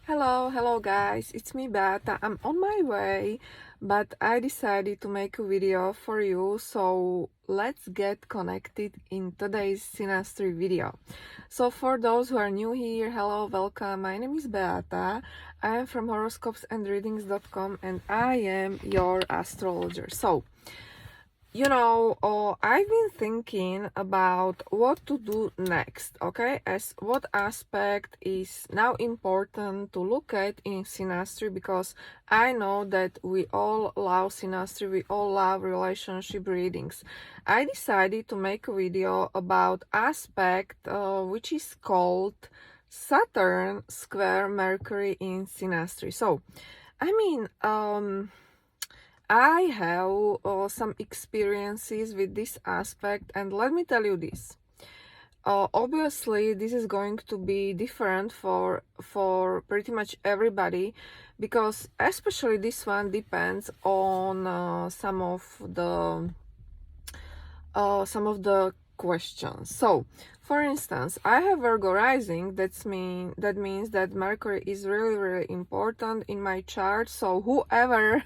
Hello guys, it's me Beata. I'm on my way, but I decided to make a video for you, so let's get connected in today's Synastry video. So for those who are new here, hello, welcome. My name is Beata. I am from Horoscopes and Readings.com and I am your astrologer. So I've been thinking about what to do next, okay? As what aspect is now important to look at in Synastry, because I know that we all love Synastry, we all love relationship readings. I decided to make a video about aspect which is called Saturn square Mercury in Synastry. So, I mean, I have some experiences with this aspect, and let me tell you this. Obviously, this is going to be different for pretty much everybody, because especially this one depends on some of the questions. So, for instance, I have Virgo rising. That means that Mercury is really important in my chart. So whoever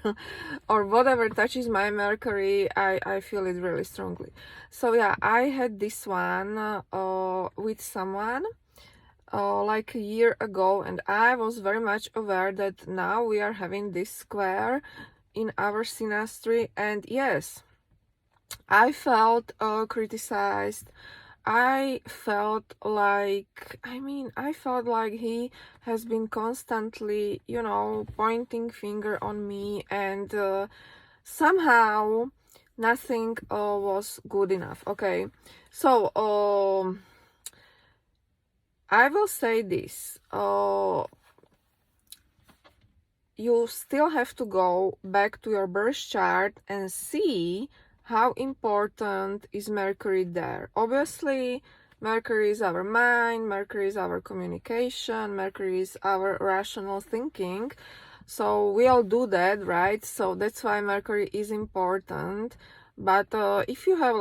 or whatever touches my Mercury, I feel it really strongly. So yeah, I had this one with someone like a year ago, and I was very much aware that now we are having this square in our synastry, and yes, I felt criticized. I felt like he has been constantly, pointing finger on me, and somehow nothing was good enough. Okay, so I will say this. You still have to go back to your birth chart and see how important is Mercury there. Obviously, Mercury is our mind, Mercury is our communication, Mercury is our rational thinking. So we all do that, right? So that's why Mercury is important. But if you have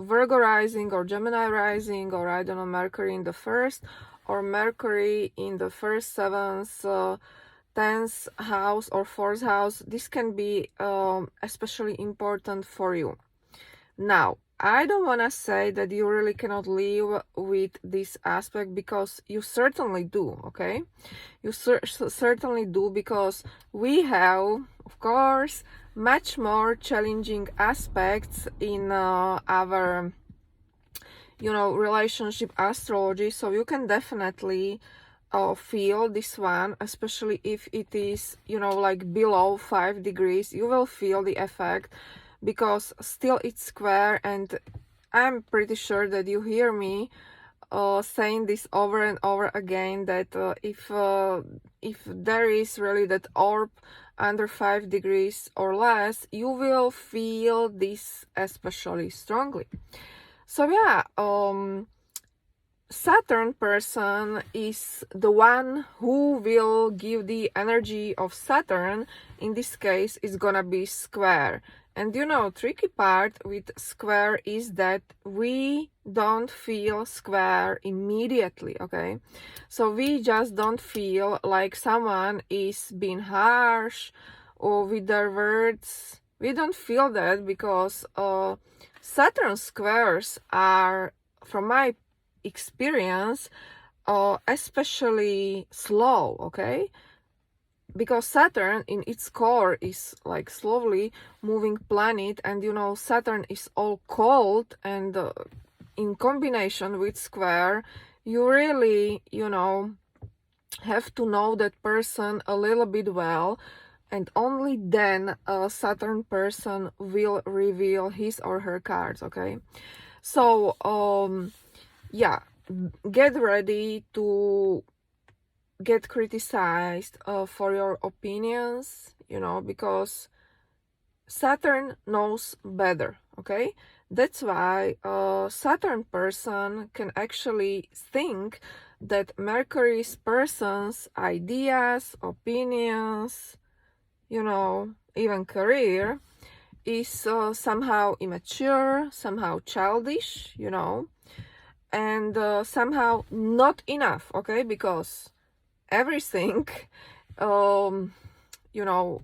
Virgo rising or Gemini rising, or I don't know, Mercury in the first or Mercury in the first, seventh, 10th house or 4th house, this can be especially important for you. Now, I don't want to say that you really cannot live with this aspect, because you certainly do, okay? You certainly do, because we have, of course, much more challenging aspects in our relationship astrology. So you can definitely feel this one, especially if it is like below 5 degrees. You will feel the effect, because still it's square, and I'm pretty sure that you hear me saying this over and over again, that if there is really that orb under 5 degrees or less, you will feel this especially strongly. So yeah, Saturn person is the one who will give the energy of Saturn. In this case, it's gonna be square. And tricky part with square is that we don't feel square immediately, okay? So we just don't feel like someone is being harsh or with their words. We don't feel that, because Saturn squares are, from my experience, especially slow, okay? Because Saturn in its core is like slowly moving planet, and Saturn is all cold, and in combination with square, you really have to know that person a little bit well, and only then a Saturn person will reveal his or her cards, okay? So yeah, get ready to get criticized for your opinions, because Saturn knows better, okay? That's why a Saturn person can actually think that Mercury's person's ideas, opinions, even career is somehow immature, somehow childish, and somehow not enough, okay? Because everything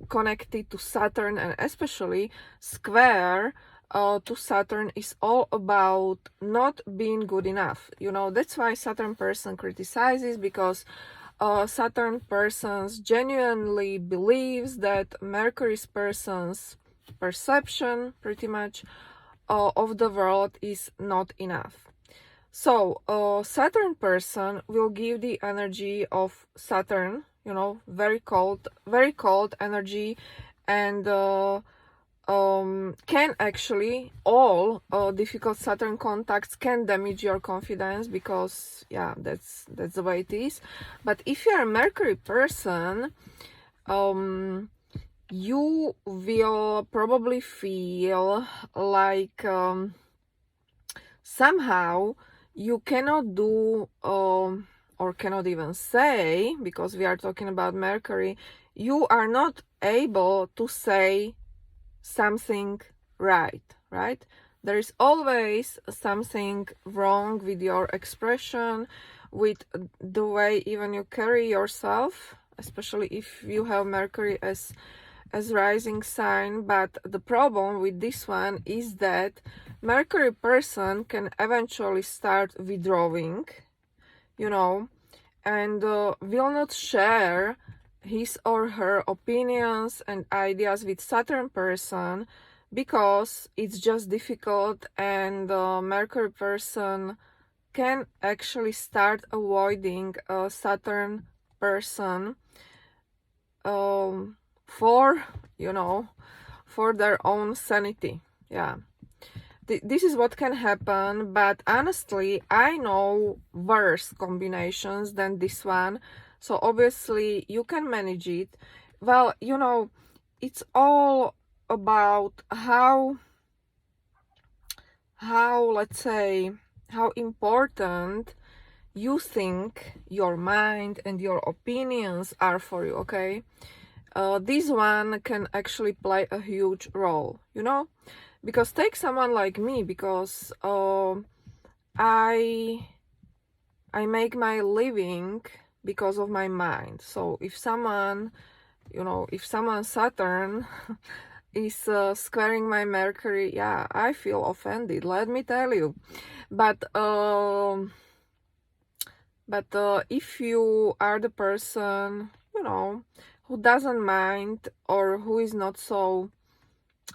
connected to Saturn, and especially square to Saturn, is all about not being good enough. That's why Saturn person criticizes, because Saturn persons genuinely believes that Mercury's person's perception pretty much of the world is not enough. So Saturn person will give the energy of Saturn, very cold energy, and can actually, all difficult Saturn contacts can damage your confidence, because yeah, that's the way it is. But if you're a Mercury person, you will probably feel like somehow you cannot do or cannot even say, because we are talking about Mercury, you are not able to say something right? There is always something wrong with your expression, with the way even you carry yourself, especially if you have Mercury as rising sign. But the problem with this one is that Mercury person can eventually start withdrawing, and will not share his or her opinions and ideas with Saturn person, because it's just difficult, and Mercury person can actually start avoiding a Saturn person for for their own sanity. Yeah, this is what can happen. But honestly, I know worse combinations than this one, so obviously you can manage it. Well, it's all about how let's say, how important you think your mind and your opinions are for you. Okay, this one can actually play a huge role, because take someone like me, because I make my living because of my mind. So if someone Saturn is squaring my Mercury, yeah, I feel offended, let me tell you. But if you are the person, who doesn't mind, or who is not so,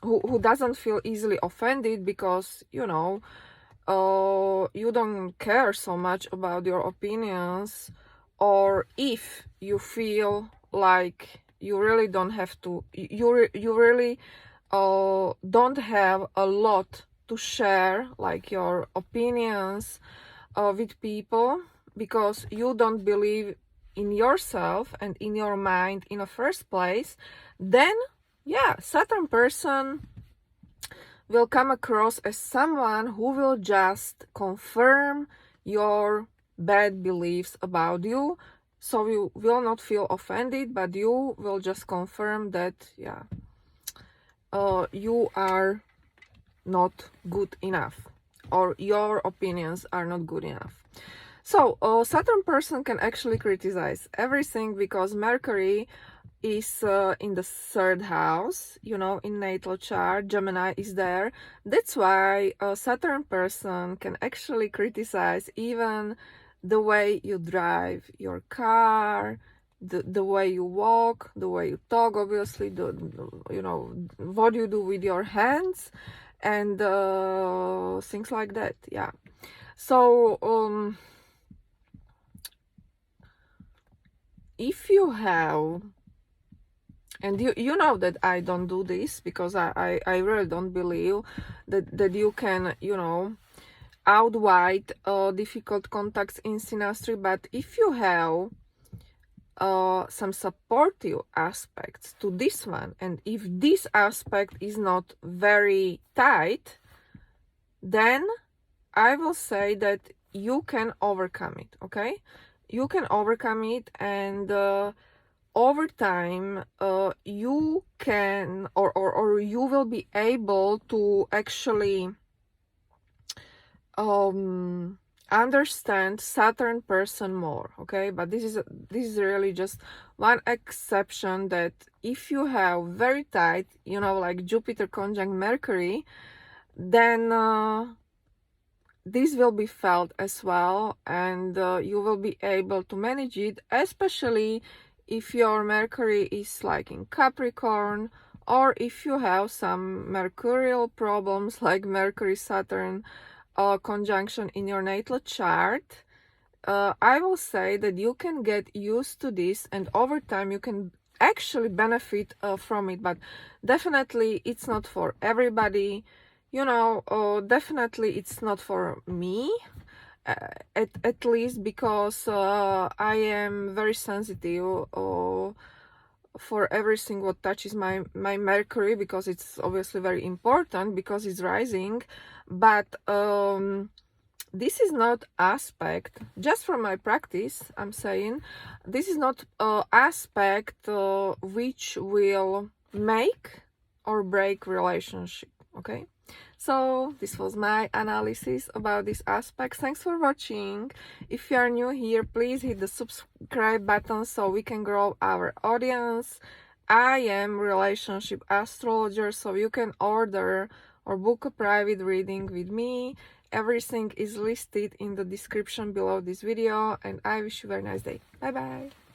who doesn't feel easily offended, because you don't care so much about your opinions, or if you feel like you really don't have to, you really don't have a lot to share, like your opinions with people, because you don't believe in yourself and in your mind in the first place, then yeah, Saturn person will come across as someone who will just confirm your bad beliefs about you. So you will not feel offended, but you will just confirm that, yeah, you are not good enough, or your opinions are not good enough. So Saturn person can actually criticize everything, because Mercury is in the third house, in natal chart. Gemini is there. That's why a Saturn person can actually criticize even the way you drive your car, the way you walk, the way you talk, obviously, what you do with your hands, and things like that. Yeah. So if you have, and you know that I don't do this, because I really don't believe that you can, outwit difficult contacts in Synastry. But if you have some supportive aspects to this one, and if this aspect is not very tight, then I will say that you can overcome it. Okay, you can overcome it, and over time you can, or you will be able to actually understand Saturn person more, okay? But this is really just one exception, that if you have very tight, you know, like Jupiter conjunct Mercury, then this will be felt as well, and you will be able to manage it, especially if your Mercury is like in Capricorn, or if you have some mercurial problems like Mercury Saturn conjunction in your natal chart. I will say that you can get used to this, and over time you can actually benefit from it, but definitely it's not for everybody. You know, definitely it's not for me, at least because I am very sensitive for everything what touches my Mercury, because it's obviously very important because it's rising. But this is not aspect, just from my practice I'm saying, this is not aspect which will make or break relationship, okay? So this was my analysis about this aspect. Thanks for watching. If you are new here, please hit the subscribe button so we can grow our audience. I am relationship astrologer, so you can order or book a private reading with me. Everything is listed in the description below this video, and I wish you a very nice day. Bye bye.